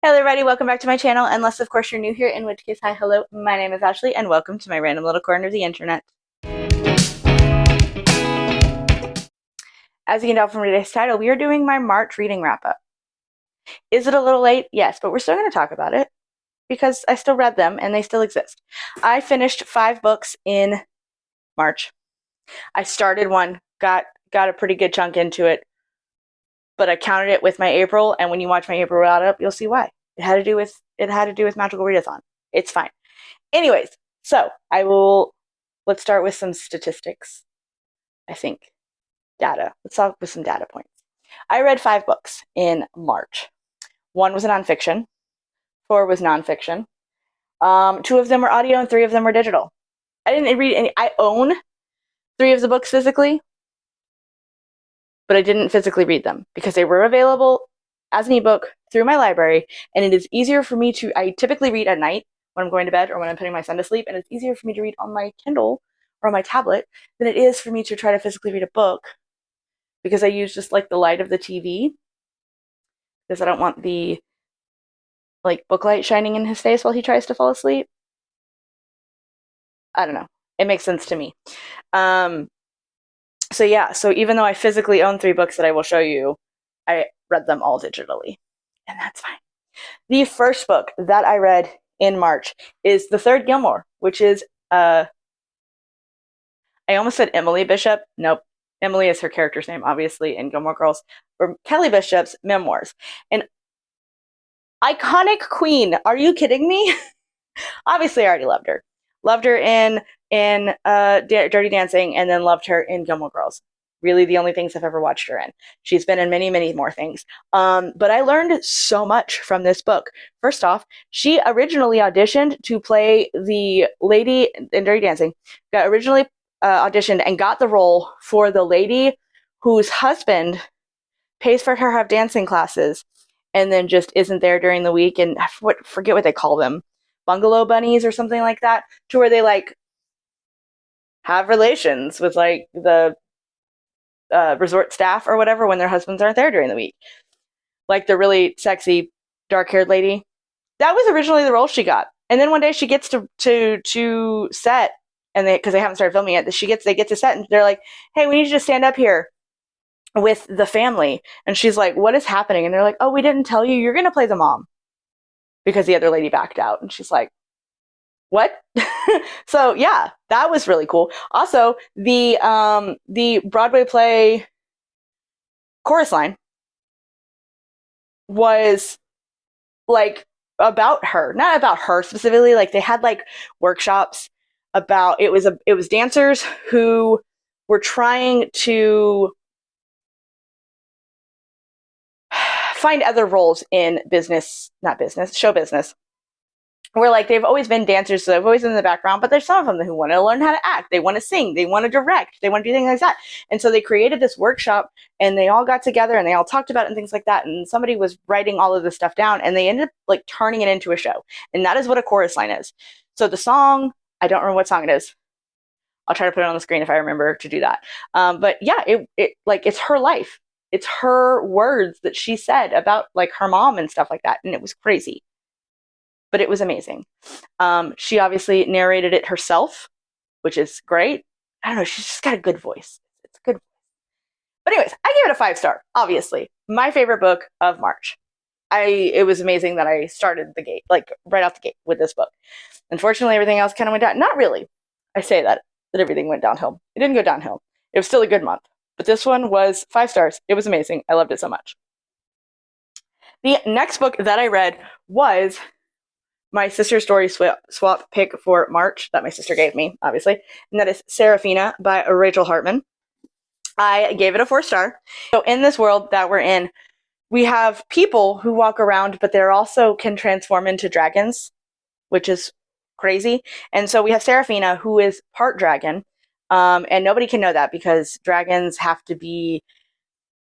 Hello everybody, welcome back to my channel, unless of course you're new here, in which case hi, hello, my name is Ashley, and welcome to my random little corner of the internet. As you can tell from today's title, we are doing my March reading wrap-up. Is it a little late? Yes, but we're still going to talk about it, because I still read them, and they still exist. I finished 5 books in March. I started one, got a pretty good chunk into it, but I counted it with my April, and when you watch my April wrap-up, you'll see why. It had to do with Magical Readathon. It's fine. Anyways, so let's start with some statistics. I think data. Let's start with some data points. I read 5 books in March. 1 was a nonfiction. 4 was nonfiction. 2 of them were audio and 3 of them were digital. I didn't read any. I own 3 of the books physically, but I didn't physically read them because they were available as an ebook through my library, and it is easier for me to, I typically read at night when I'm going to bed or when I'm putting my son to sleep, and it's easier for me to read on my Kindle or on my tablet than it is for me to try to physically read a book, because I use just like the light of the TV, because I don't want the like book light shining in his face while he tries to fall asleep. I don't know. It makes sense to me. So yeah, so even though I physically own 3 books that I will show you, I read them all digitally, and that's fine. The first book that I read in March is the 3rd Gilmore, which is, I almost said Emily Bishop. Nope. Emily is her character's name, obviously, in Gilmore Girls, or Kelly Bishop's memoirs. An iconic queen. Are you kidding me? Obviously, I already loved her. Loved her in Dirty Dancing, and then loved her in Gilmore Girls. Really the only things I've ever watched her in. She's been in many, many more things. But I learned so much from this book. First off, she originally auditioned to play the lady in Dirty Dancing. Got originally auditioned and got the role for the lady whose husband pays for her to have dancing classes and then just isn't there during the week. And I forget what they call them. Bungalow bunnies or something like that. To where they like have relations with like the resort staff or whatever when their husbands aren't there during the week. Like the really sexy dark-haired lady. That was originally the role she got. And then one day she gets to set, and because they haven't started filming yet, they get to set and they're like, "Hey, we need you to stand up here with the family." And she's like, "What is happening?" And they're like, "Oh, we didn't tell you. You're going to play the mom." Because the other lady backed out. And she's like, "What?" So yeah, that was really cool. Also, the Broadway play chorus line was like about her, not about her specifically. Like they had like workshops about it was dancers who were trying to find other roles in show business. Where like they've always been dancers, so they've always been in the background, but there's some of them who want to learn how to act, they want to sing, they want to direct, they want to do things like that. And so they created this workshop, and they all got together and they all talked about it and things like that. And somebody was writing all of this stuff down, and they ended up like turning it into a show. And that is what a chorus line is. So the song, I don't remember what song it is. I'll try to put it on the screen if I remember to do that. But yeah, it like it's her life. It's her words that she said about like her mom and stuff like that. And it was crazy. But it was amazing. She obviously narrated it herself, which is great. I don't know, she's just got a good voice. It's a good voice. But anyways, I gave it a 5-star, obviously. My favorite book of March. It was amazing that I started the gate, like right off the gate with this book. Unfortunately, everything else kind of went down. Not really. I say that everything went downhill. It didn't go downhill. It was still a good month. But this one was 5 stars. It was amazing. I loved it so much. The next book that I read was my sister story swap pick for March that my sister gave me, obviously, and that is Seraphina by Rachel Hartman. I gave it a 4-star. So in this world that we're in, we have people who walk around, but they're also can transform into dragons, which is crazy. And so we have Seraphina, who is part dragon, and nobody can know that because dragons have to be,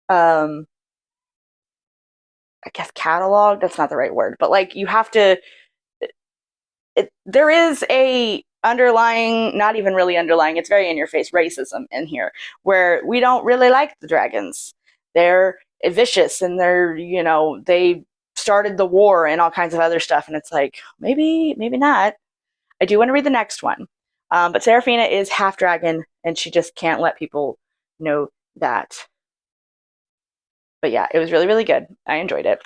I guess, cataloged. That's not the right word, but like you have to. There is a underlying, not even really underlying, it's very in your face racism in here, where we don't really like the dragons. They're vicious and they're, they started the war and all kinds of other stuff. And it's like, maybe not. I do want to read the next one. But Seraphina is half dragon, and she just can't let people know that. But yeah, it was really, really good. I enjoyed it.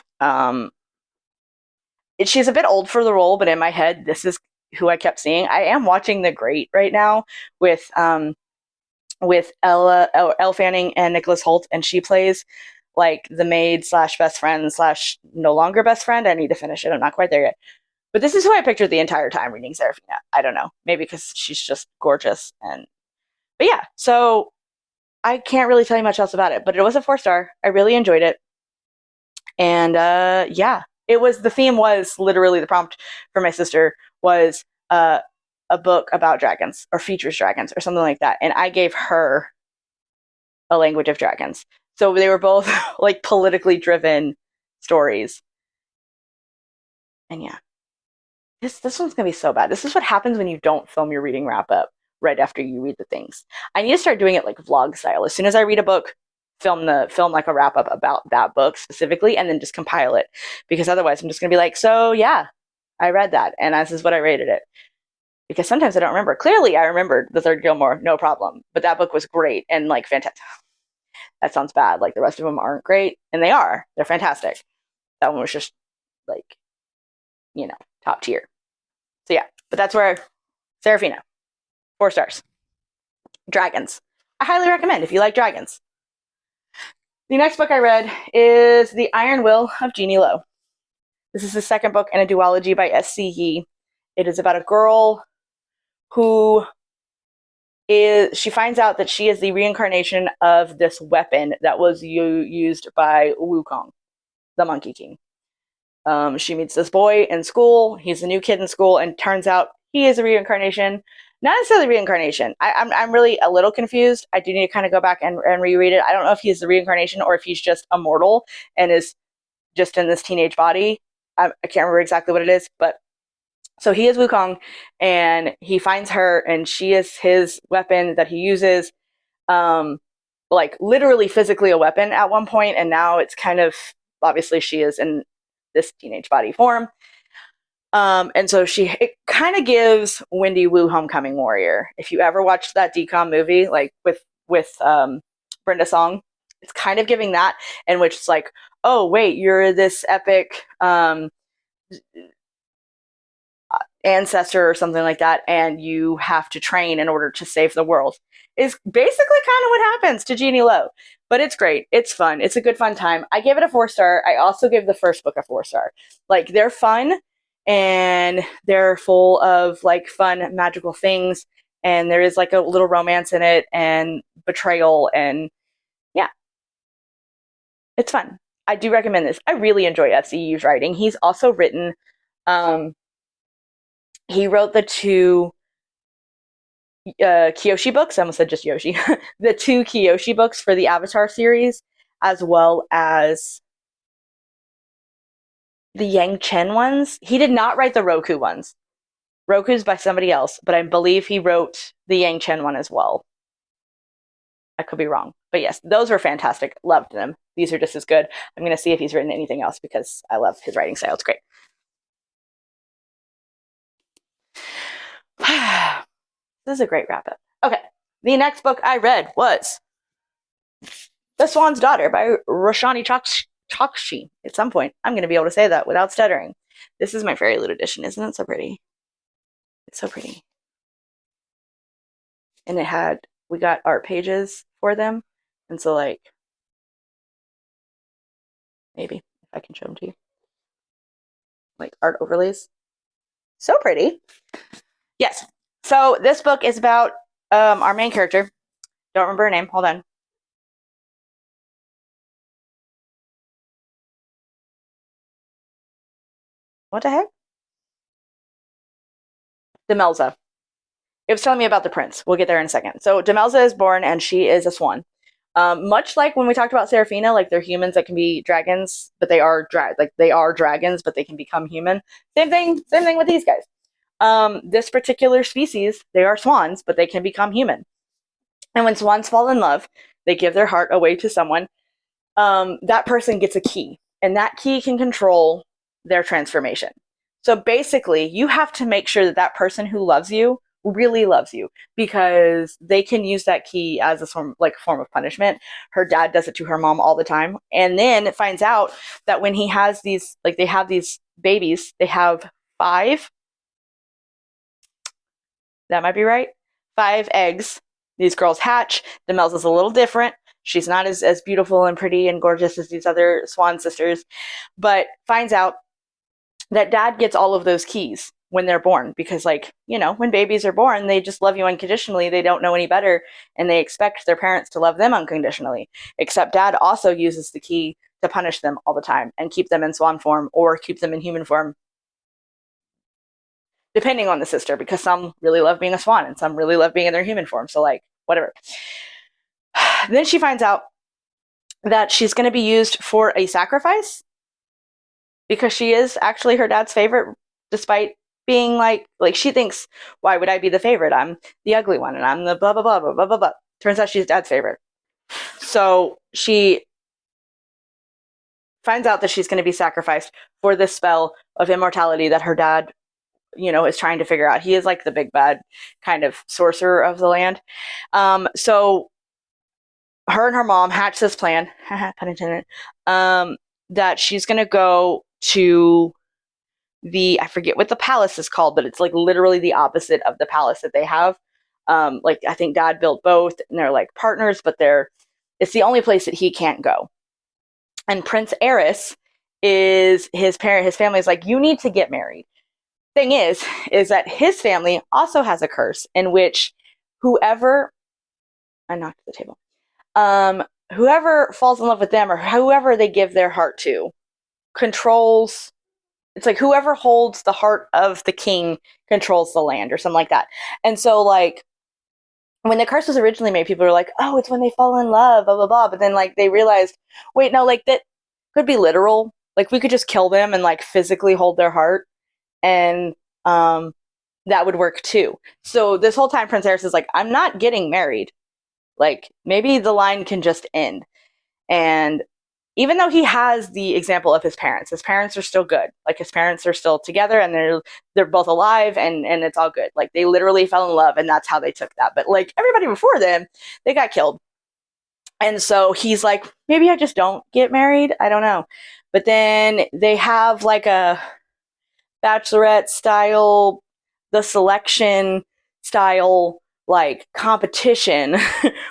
She's a bit old for the role, but in my head, this is who I kept seeing. I am watching The Great right now with Elle Fanning and Nicholas Hoult, and she plays like the maid slash best friend slash no longer best friend. I need to finish it. I'm not quite there yet. But this is who I pictured the entire time reading Seraphina. I don't know. Maybe because she's just gorgeous. But yeah, so I can't really tell you much else about it, but it was a 4-star. I really enjoyed it. And yeah, the theme was literally the prompt for my sister was a book about dragons or features dragons or something like that. And I gave her A Language of Dragons. So they were both like politically driven stories. And yeah, this one's going to be so bad. This is what happens when you don't film your reading wrap up right after you read the things. I need to start doing it like vlog style. As soon as I read a book, film like a wrap up about that book specifically, and then just compile it. Because otherwise I'm just going to be like, so yeah, I read that, and this is what I rated it. Because sometimes I don't remember. Clearly, I remembered the third Gilmore, no problem. But that book was great and like fantastic. That sounds bad. Like the rest of them aren't great, and they are. They're fantastic. That one was just like, top tier. So yeah, but that's where Seraphina, 4 stars. Dragons. I highly recommend if you like dragons. The next book I read is The Iron Will of Genie Lo. This is the second book in a duology by S.C. Yee. It is about a girl who she finds out that she is the reincarnation of this weapon that was used by Wukong, the Monkey King. She meets this boy in school. He's a new kid in school, and turns out he is a reincarnation. Not necessarily reincarnation. I'm really a little confused. I do need to kind of go back and reread it. I don't know if he's the reincarnation or if he's just immortal and is just in this teenage body. I can't remember exactly what it is, but so he is Wukong, and he finds her, and she is his weapon that he uses, like literally physically a weapon at one point, and now it's kind of, obviously she is in this teenage body form. And so it kind of gives Wendy Wu Homecoming Warrior. If you ever watched that DCOM movie, like with Brenda Song, it's kind of giving that, in which it's like, oh wait, you're this epic ancestor or something like that, and you have to train in order to save the world. Is basically kind of what happens to Genie Lo. But it's great. It's fun. It's a good fun time. I gave it a 4-star. I also gave the first book a 4-star. Like, they're fun, and they're full of like fun magical things, and there is like a little romance in it and betrayal, and yeah, it's fun. I do recommend this. I really enjoy FCU's writing. He's also written he wrote the 2 Kyoshi books. I almost said just Yoshi. The 2 Kyoshi books for the Avatar series, as well as the Yang Chen ones. He did not write the Roku ones. Roku's by somebody else, but I believe he wrote the Yang Chen one as well. I could be wrong. But yes, those were fantastic. Loved them. These are just as good. I'm going to see if he's written anything else because I love his writing style. It's great. This is a great wrap-up. Okay, the next book I read was The Swan's Daughter by Roshani Chokshi. At some point, I'm going to be able to say that without stuttering. This is my Fairy Loot edition. Isn't it so pretty? It's so pretty. And we got art pages for them. And so, like, maybe if I can show them to you. Like, art overlays. So pretty. Yes. So this book is about our main character. Don't remember her name. Hold on. What the heck? Demelza. It was telling me about the prince. We'll get there in a second. So Demelza is born, and she is a swan. Much like when we talked about Seraphina, like they're humans that can be dragons, but they are dragons, but they can become human. Same thing with these guys. This particular species, they are swans, but they can become human. And when swans fall in love, they give their heart away to someone. That person gets a key, and that key can control their transformation. So basically, you have to make sure that that person who loves you really loves you, because they can use that key as a form of punishment. Her dad does it to her mom all the time, and then it finds out that when he has these, like, they have these babies, they have 5. That might be right. 5 eggs. These girls hatch. Demelza's a little different. She's not as beautiful and pretty and gorgeous as these other Swan sisters, but finds out that dad gets all of those keys when they're born, because, like, when babies are born, they just love you unconditionally. They don't know any better, and they expect their parents to love them unconditionally. Except dad also uses the key to punish them all the time and keep them in swan form or keep them in human form, depending on the sister, because some really love being a swan and some really love being in their human form. So, like, whatever. Then she finds out that she's going to be used for a sacrifice, because she is actually her dad's favorite, despite being like she thinks, why would I be the favorite? I'm the ugly one and I'm the blah, blah, blah, blah, blah, blah, blah. Turns out she's dad's favorite. So she finds out that she's going to be sacrificed for this spell of immortality that her dad, is trying to figure out. He is like the big bad kind of sorcerer of the land. So her and her mom hatch this plan, pun intended, that she's going to go to I forget what the palace is called, but it's like literally the opposite of the palace that they have. I think dad built both, and they're like partners, but it's the only place that he can't go. And Prince Eris is his family is like, you need to get married. Thing is that his family also has a curse in which whoever, I knocked the table, whoever falls in love with them or whoever they give their heart to controls. It's like whoever holds the heart of the king controls the land or something like that. And so, like, when the curse was originally made, people were like, oh, it's when they fall in love, blah, blah, blah. But then, like, they realized, wait, no, like, that could be literal. Like, we could just kill them and, like, physically hold their heart. And that would work, too. So this whole time, Prince Eris is like, I'm not getting married. Like, maybe the line can just end. And even though he has the example of his parents are still good. Like, his parents are still together and they're both alive and it's all good. Like, they literally fell in love and that's how they took that. But, like, everybody before them, they got killed. And so he's like, maybe I just don't get married. I don't know. But then they have like a bachelorette style, the selection style, like, competition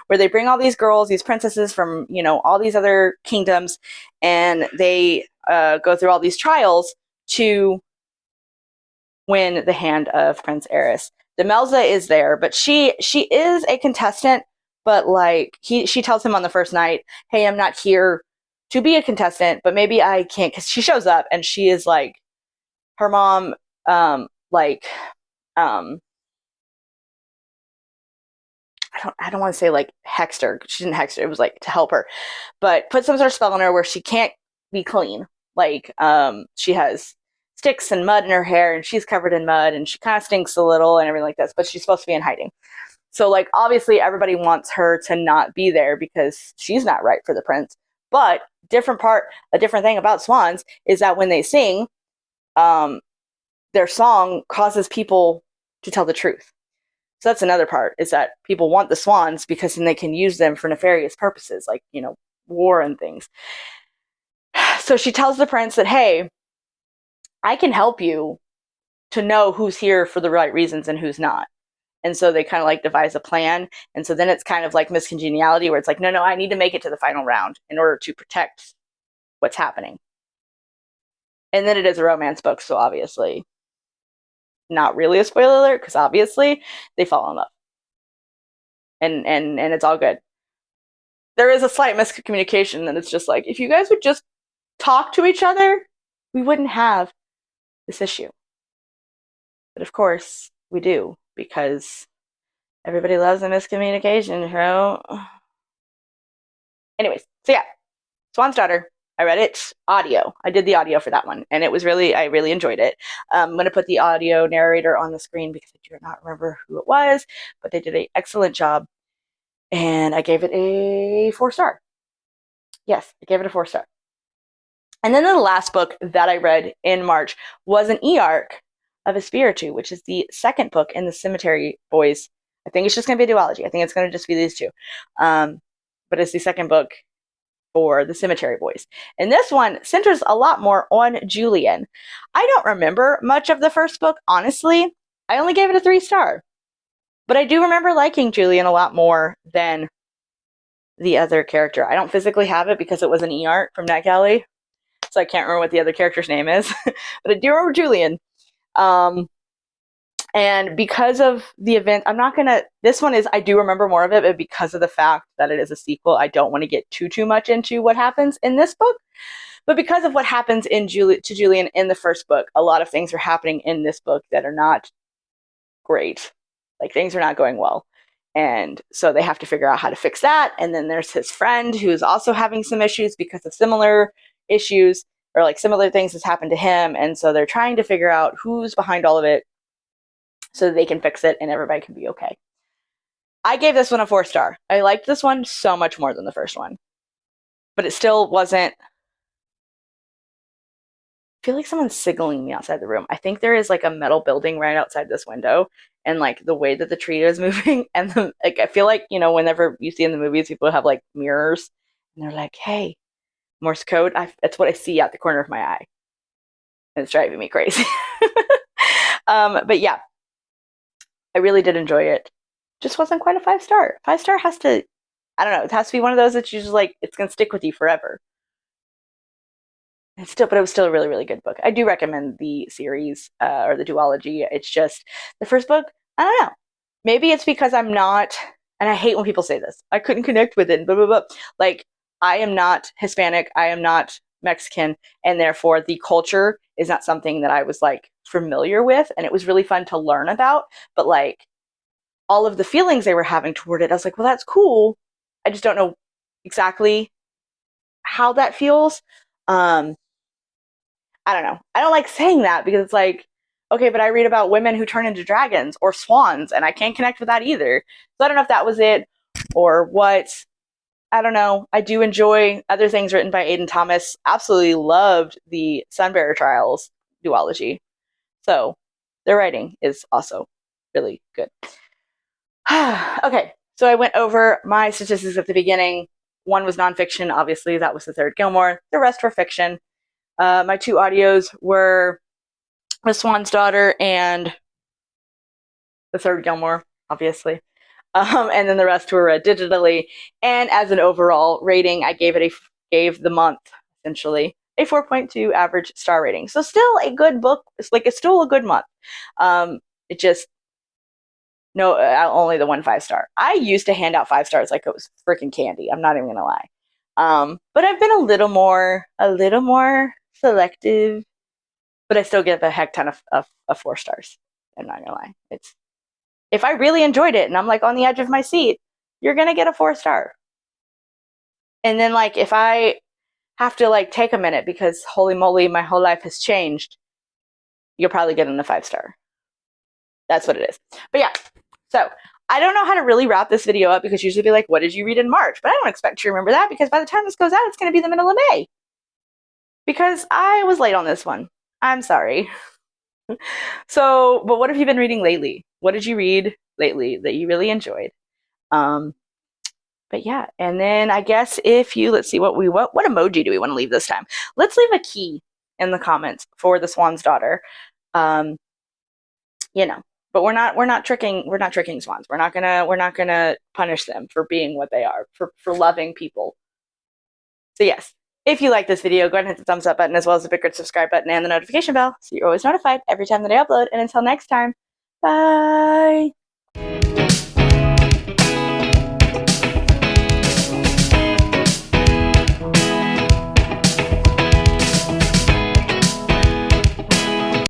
where they bring all these girls, these princesses from, all these other kingdoms, and they go through all these trials to win the hand of Prince Eris. Demelza is there, but she is a contestant, but, like, she tells him on the first night, hey, I'm not here to be a contestant, but maybe I can't, because she shows up and she is like, her mom, I don't want to say, like, hexed her. She didn't hex her. It was, like, to help her. But put some sort of spell on her where she can't be clean. Like, she has sticks and mud in her hair, and she's covered in mud, and she kind of stinks a little and everything like this, but she's supposed to be in hiding. So, like, obviously everybody wants her to not be there because she's not right for the prince. But a different thing about swans is that when they sing, their song causes people to tell the truth. So that's another part, is that people want the swans because then they can use them for nefarious purposes, like, war and things. So she tells the prince that, hey, I can help you to know who's here for the right reasons and who's not. And so they kind of, like, devise a plan. And so then it's kind of like miscongeniality, where it's like, no, I need to make it to the final round in order to protect what's happening. And then it is a romance book, so obviously not really a spoiler alert, because obviously they fall in love. And it's all good. There is a slight miscommunication, and it's just like, if you guys would just talk to each other, we wouldn't have this issue. But of course, we do, because everybody loves a miscommunication, so. Anyways, so yeah, Swan's Daughter. I read it audio. I did the audio for that one, and I really enjoyed it. I'm going to put the audio narrator on the screen because I do not remember who it was, but they did an excellent job, and I gave it a 4-star. Yes, I gave it a 4-star. And then the last book that I read in March was an e-arc of Espiritu, which is the second book in the Cemetery Boys. I think it's just going to be a duology. I think it's going to just be these two. But it's the second book for the Cemetery Boys. And this one centers a lot more on Julian. I don't remember much of the first book, honestly. I only gave it a 3-star. But I do remember liking Julian a lot more than the other character. I don't physically have it because it was an e-art from NetGalley, so I can't remember what the other character's name is. But I do remember Julian. And because of the event, this one is, I do remember more of it, but because of the fact that it is a sequel, I don't want to get too much into what happens in this book. But because of what happens to Julian in the first book, a lot of things are happening in this book that are not great. Like, things are not going well. And so they have to figure out how to fix that. And then there's his friend who's also having some issues because of similar issues, or like similar things that's happened to him. And so they're trying to figure out who's behind all of it so that they can fix it and everybody can be okay. I gave this one a 4-star. I liked this one so much more than the first one. But it still wasn't... I feel like someone's signaling me outside the room. I think there is like a metal building right outside this window, and like the way that the tree is moving, and like I feel like, you know, whenever you see in the movies, people have like mirrors, and they're like, "Hey, Morse code." That's what I see out the corner of my eye, and it's driving me crazy. But yeah, I really did enjoy it. Just wasn't quite a 5-star. 5-star has to, I don't know, it has to be one of those that you just like, it's gonna stick with you forever. But it was still a really, really good book. I do recommend the series, or the duology. It's just the first book, I don't know. Maybe it's because I'm not, and I hate when people say this, I couldn't connect with it, blah, blah, blah. Like, I am not Hispanic, I am not Mexican, and therefore the culture is not something that I was like familiar with, and it was really fun to learn about. But like, all of the feelings they were having toward it, I was like, well, that's cool. I just don't know exactly how that feels. I don't know. I don't like saying that because it's like, okay, but I read about women who turn into dragons or swans, and I can't connect with that either. So I don't know if that was it or what. I don't know. I do enjoy other things written by Aiden Thomas. Absolutely loved the Sunbearer Trials duology. So their writing is also really good. Okay, so I went over my statistics at the beginning. One was nonfiction, obviously. That was the third Gilmore. The rest were fiction. My 2 audios were The Swan's Daughter and the third Gilmore, obviously. And then the rest were read digitally. And as an overall rating, I gave the month, essentially, a 4.2 average star rating. So still a good book. It's still a good month. It just, no, only the 1 5-star. I used to hand out 5 stars like it was freaking candy. I'm not even going to lie. But I've been a little more selective, but I still give a heck ton of 4 stars. I'm not gonna lie. If I really enjoyed it and I'm like on the edge of my seat, you're gonna get a 4-star. And then like if I have to like take a minute because holy moly, my whole life has changed, you'll probably get in a 5-star. That's what it is. But yeah, so I don't know how to really wrap this video up because usually be like, what did you read in March? But I don't expect you to remember that because by the time this goes out, it's gonna be the middle of May. Because I was late on this one. I'm sorry. So, but what have you been reading lately? What did you read lately that you really enjoyed? But yeah, and then I guess let's see what emoji do we want to leave this time? Let's leave a key in the comments for the Swan's Daughter. You know, but we're not tricking swans. We're not gonna punish them for being what they are, for loving people. So yes. If you like this video, go ahead and hit the thumbs up button as well as the big red subscribe button and the notification bell so you're always notified every time that I upload. And until next time, bye!